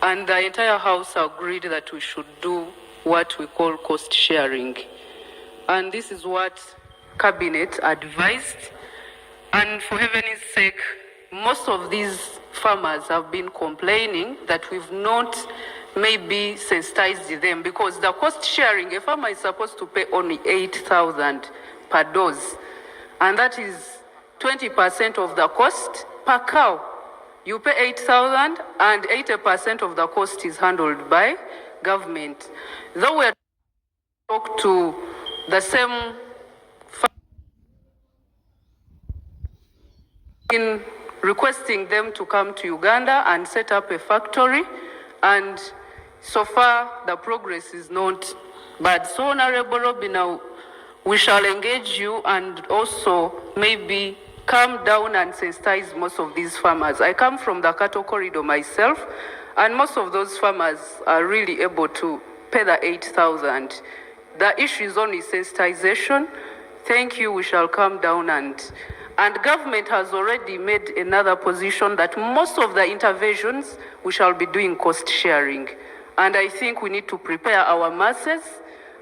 and the entire House agreed that we should do what we call cost sharing. And this is what Cabinet advised. And for heaven's sake, most of these farmers have been complaining that we've not maybe sensitized them, because the cost sharing, a farmer is supposed to pay only 8,000 per dose. And that is 20% of the cost per cow. You pay 8,000 and 80% of the cost is handled by government. Though we are talking to the same in requesting them to come to Uganda and set up a factory, and so far the progress is not bad. So Honorable Robbie, now we shall engage you and also maybe come down and sensitize most of these farmers. I come from the cattle corridor myself, and most of those farmers are really able to pay the 8,000. The issue is only sensitization. Thank you, we shall come down, and government has already made another position that most of the interventions we shall be doing cost sharing. And I think we need to prepare our masses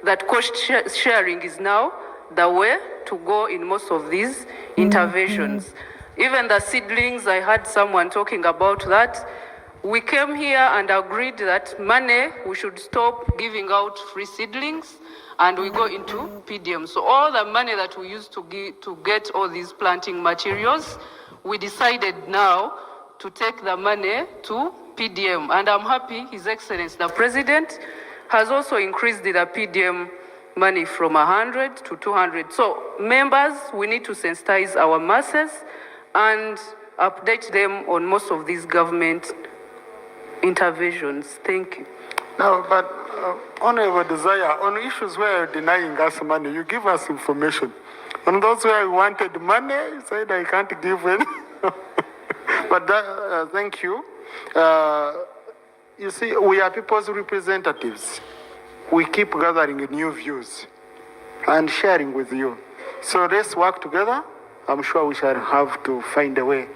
that cost sharing is now the way to go in most of these interventions. Even the seedlings, I heard someone talking about that. We came here and agreed that money, we should stop giving out free seedlings and we go into PDM. So all the money that we used to get all these planting materials, we decided now to take the money to PDM. And I'm happy His Excellency, the President, has also increased the PDM money from 100 to 200. So members, we need to sensitize our masses and update them on most of these government interventions. Thank you. No, but Honorable Desire, on issues where you're denying us money, you give us information. On those where you wanted money, you said I can't give it. But that, thank you. You see, we are people's representatives. We keep gathering new views and sharing with you. So let's work together. I'm sure we shall have to find a way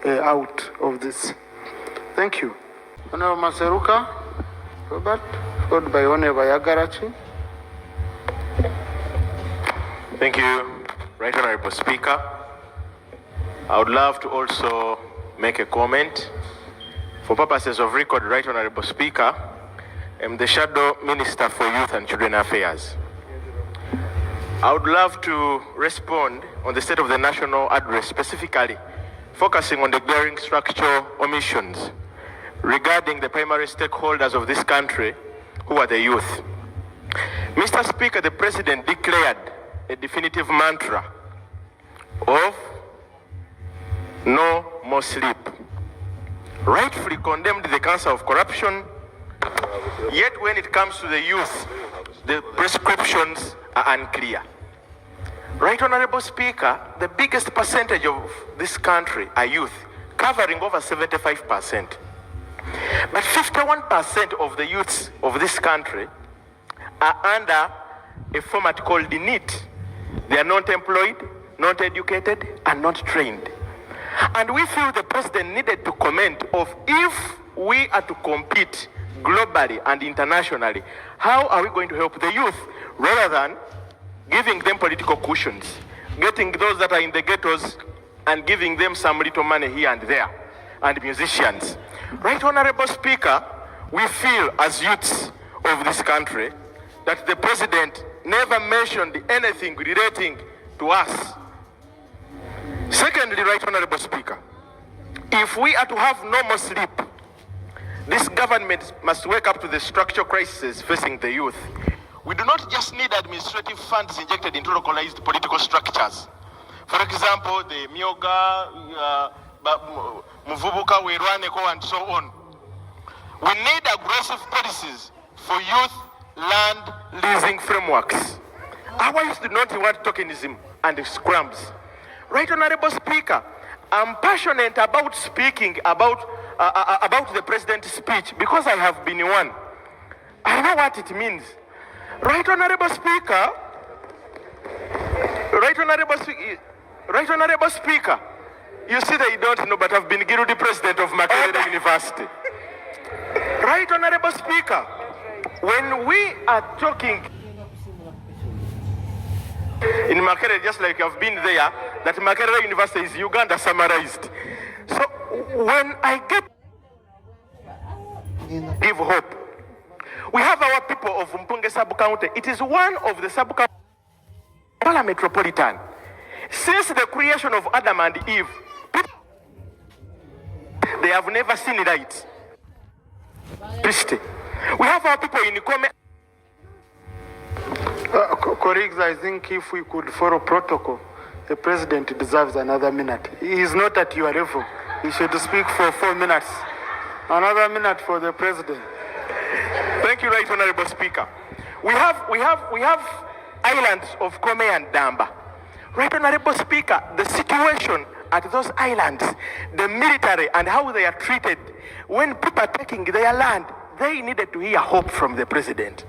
out of this. Thank you. Honorable Maseruka, Robert, followed by Honorable Yagarachi. Thank you, Right Honorable Speaker. I would love to also make a comment. For purposes of record, Right Honorable Speaker, I'm the Shadow Minister for Youth and Children Affairs. I would love to respond on the state of the national address, specifically focusing on the glaring structural omissions regarding the primary stakeholders of this country, who are the youth. Mr. Speaker, the President declared a definitive mantra of no more sleep. Rightfully condemned the cancer of corruption, yet when it comes to the youth, the prescriptions are unclear. Right Honorable Speaker, the biggest percentage of this country are youth, covering over 75%. But 51% of the youths of this country are under a format called the NEET. They are not employed, not educated, and not trained. And we feel the President needed to comment of if we are to compete globally and internationally, how are we going to help the youth rather than giving them political cushions, getting those that are in the ghettos and giving them some little money here and there, and musicians. Right Honorable Speaker, we feel as youths of this country that the President never mentioned anything relating to us. Secondly, Right Honorable Speaker, if we are to have no more sleep, this government must wake up to the structural crises facing the youth. We do not just need administrative funds injected into localized political structures. For example, the Myoga, Muvubuka, Wiraneko, and so on. We need aggressive policies for youth land leasing frameworks. Our youth do not want tokenism and scrums. Right Honorable Speaker, I'm passionate about speaking about the President's speech because I have been one. I know what it means. Right Honorable Speaker, Right Honorable Speaker, you see that you don't know, but I've been Girudi President of Makerere University. Right, Honorable Speaker, when we are talking in Makerere, just like I've been there, that Makerere University is Uganda summarized. So when I give hope, we have our people of Mpunge sub-county. It is one of the sub-county metropolitan. Since the creation of Adam and Eve, they have never seen light. We have our people in Kome. Colleagues, I think if we could follow protocol, the president deserves another minute. He is not at your level. He should speak for 4 minutes. Another minute for the president. Thank you, Right Honorable Speaker. We have islands of Kome and Damba. Right Honorable Speaker, the situation at those islands, the military and how they are treated, when people are taking their land, they needed to hear hope from the president.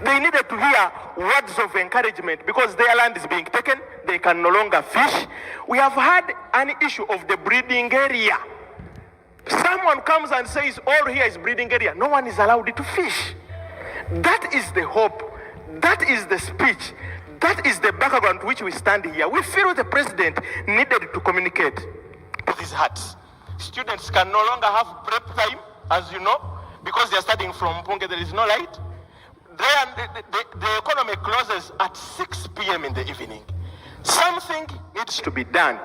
They needed to hear words of encouragement because their land is being taken, they can no longer fish. We have had an issue of the breeding area. Someone comes and says, all here is breeding area. No one is allowed to fish. That is the hope. That is the speech. That is the background to which we stand here. We feel the president needed to communicate to his hearts. Students can no longer have prep time, as you know, because they are studying from Mpunge, there is no light. The economy closes at 6 p.m. in the evening. Something needs to be done.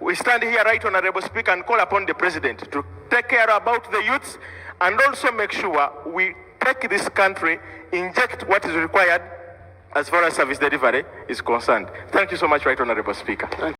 We stand here, Right Honorable Speaker, and call upon the president to take care about the youths and also make sure we take this country, inject what is required as far as service delivery is concerned. Thank you so much, Right Honorable Speaker.